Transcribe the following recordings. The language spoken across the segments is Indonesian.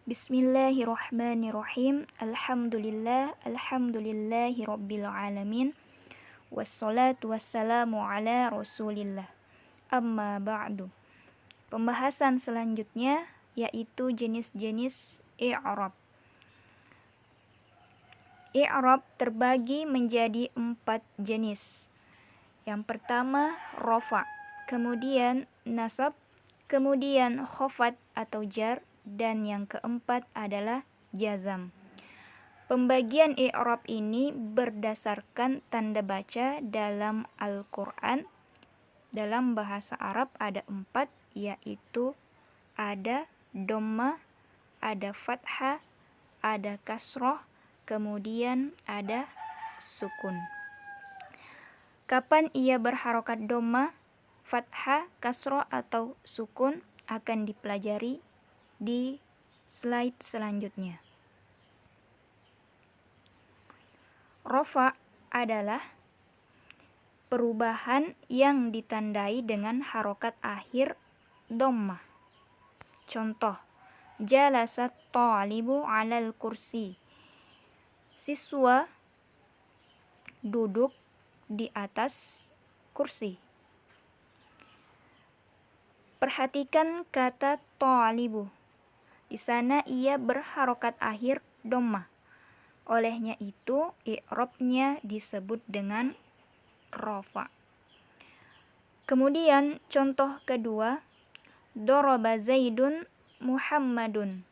Bismillahirrahmanirrahim. Alhamdulillahi rabbil alamin. Wassalatu wassalamu ala Rasulillah. Amma ba'du. Pembahasan selanjutnya yaitu jenis-jenis i'rab. I'rab terbagi menjadi 4 jenis. Yang pertama rafa, kemudian nasab, kemudian khafad atau jar, dan yang keempat adalah jazam. Pembagian i'rab ini berdasarkan tanda baca dalam Al-Quran. Dalam bahasa Arab ada 4, yaitu ada dhammah, ada fathah, ada kasroh, kemudian ada sukun. Kapan ia berharokat dhammah, fathah, kasroh, atau sukun akan dipelajari di slide selanjutnya. Rafa adalah perubahan yang ditandai dengan harokat akhir dhammah. Contoh, jalasa thalibu 'alal kursi. Siswa duduk di atas kursi. Perhatikan kata thalibu. Di sana ia berharokat akhir dhammah. Olehnya itu i'rabnya disebut dengan rafa. Kemudian contoh kedua, daraba Zaidun Muhammadun.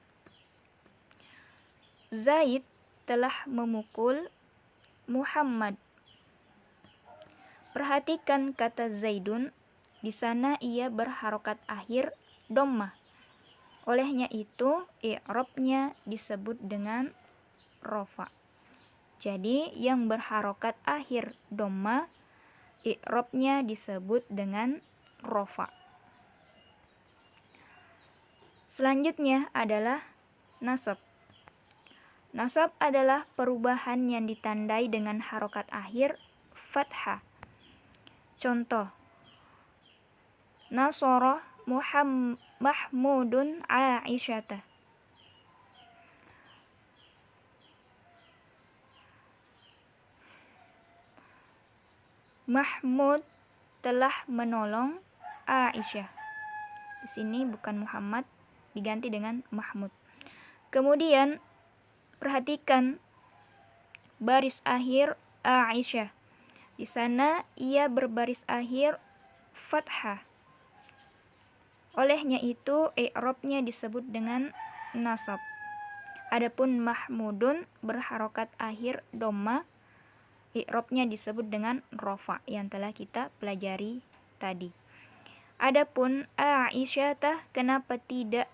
Zaid telah memukul Muhammad. Perhatikan kata Zaidun, di sana ia berharokat akhir dhammah. Olehnya itu i'rabnya disebut dengan rafa. Jadi yang berharokat akhir dhammah i'rabnya disebut dengan rafa. Selanjutnya adalah nasab. Nasab adalah perubahan yang ditandai dengan harokat akhir fathah. Contoh, nasara Mahmudun Aisyata. Mahmud telah menolong Aisyah. Di sini bukan Muhammad, diganti dengan Mahmud. Kemudian perhatikan baris akhir Aisyah. Di sana ia berbaris akhir fathah. Olehnya itu i'rabnya disebut dengan nasab. Adapun Mahmudun berharokat akhir dhammah, i'rabnya disebut dengan rafa yang telah kita pelajari tadi. Adapun Aisyah, kenapa tidak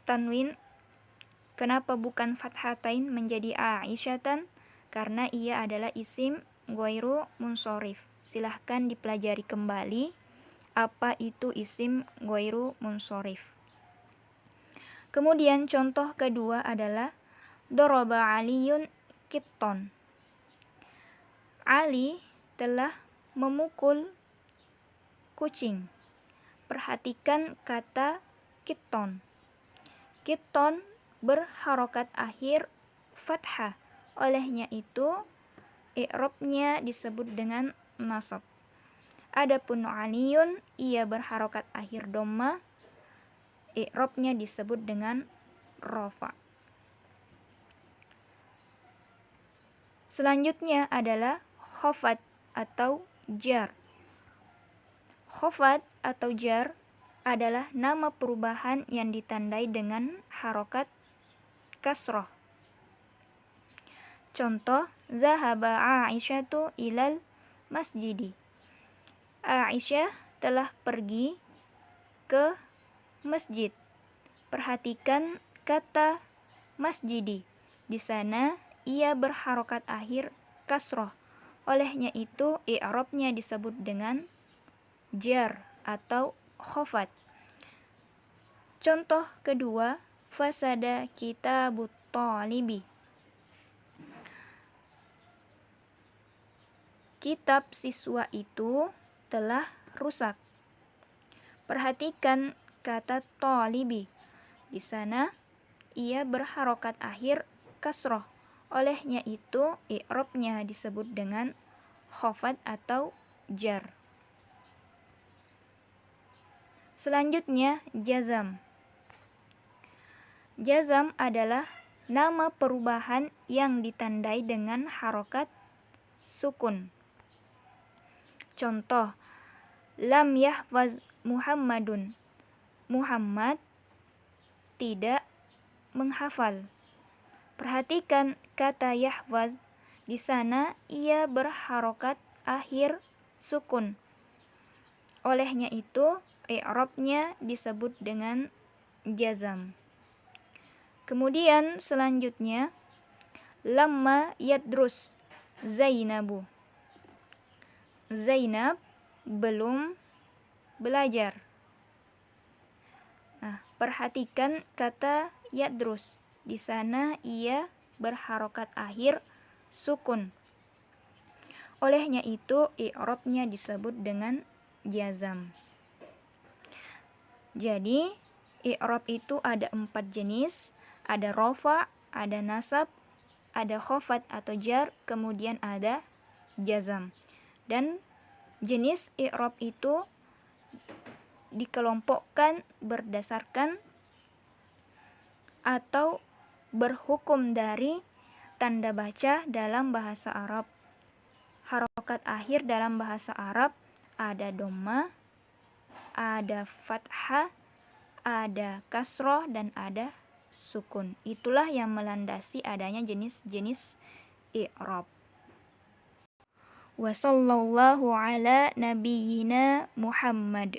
tanwin? Kenapa bukan fathatain menjadi Aisyatan? Karena ia adalah isim ghairu munsharif. Silahkan dipelajari kembali apa itu isim ghairu munsharif. Kemudian contoh kedua adalah daraba Aliyun qitton. Ali telah memukul kucing. Perhatikan kata qitton. Qitton berharokat akhir fathah. Olehnya itu i'rabnya disebut dengan nasab. Adapun Aliyun ia berharokat akhir dhammah, i'rabnya disebut dengan rafa. Selanjutnya adalah khafad atau jar. Khafad atau jar adalah nama perubahan yang ditandai dengan harokat kasroh. Contoh, zahaba Aisyatu ilal masjidi. Aisyah telah pergi ke masjid. Perhatikan kata masjidi. Di sana ia berharokat akhir kasroh. Olehnya itu i'rabnya disebut dengan jar atau khafad. Contoh kedua, fasada kitabut thalibi. Kitab siswa itu telah rusak. Perhatikan kata thalibi. Di sana ia berharokat akhir kasroh. Olehnya itu i'rabnya disebut dengan khafad atau jar. Selanjutnya jazam. Jazam adalah nama perubahan yang ditandai dengan harokat sukun. Contoh, lam yahfaz Muhammadun. Muhammad tidak menghafal. Perhatikan kata yahfaz. Di sana ia berharokat akhir sukun. Olehnya itu i'rabnya disebut dengan jazam. Kemudian selanjutnya lamma yadrus Zainabu. Zainab belum belajar. Nah, perhatikan kata yadrus. Di sana ia berharokat akhir sukun. Olehnya itu i'rabnya disebut dengan jazam. Jadi i'rab itu ada 4 jenis. Ada rofa, ada nasab, ada khafad atau jar, kemudian ada jazam. Dan jenis i'rab itu dikelompokkan berdasarkan atau berhukum dari tanda baca dalam bahasa Arab. Harokat akhir dalam bahasa Arab ada dhamma, ada fathah, ada kasroh, dan ada sukun. Itulah yang melandasi adanya jenis-jenis i'rab. Wa sallallahu ala nabiyyina Muhammad.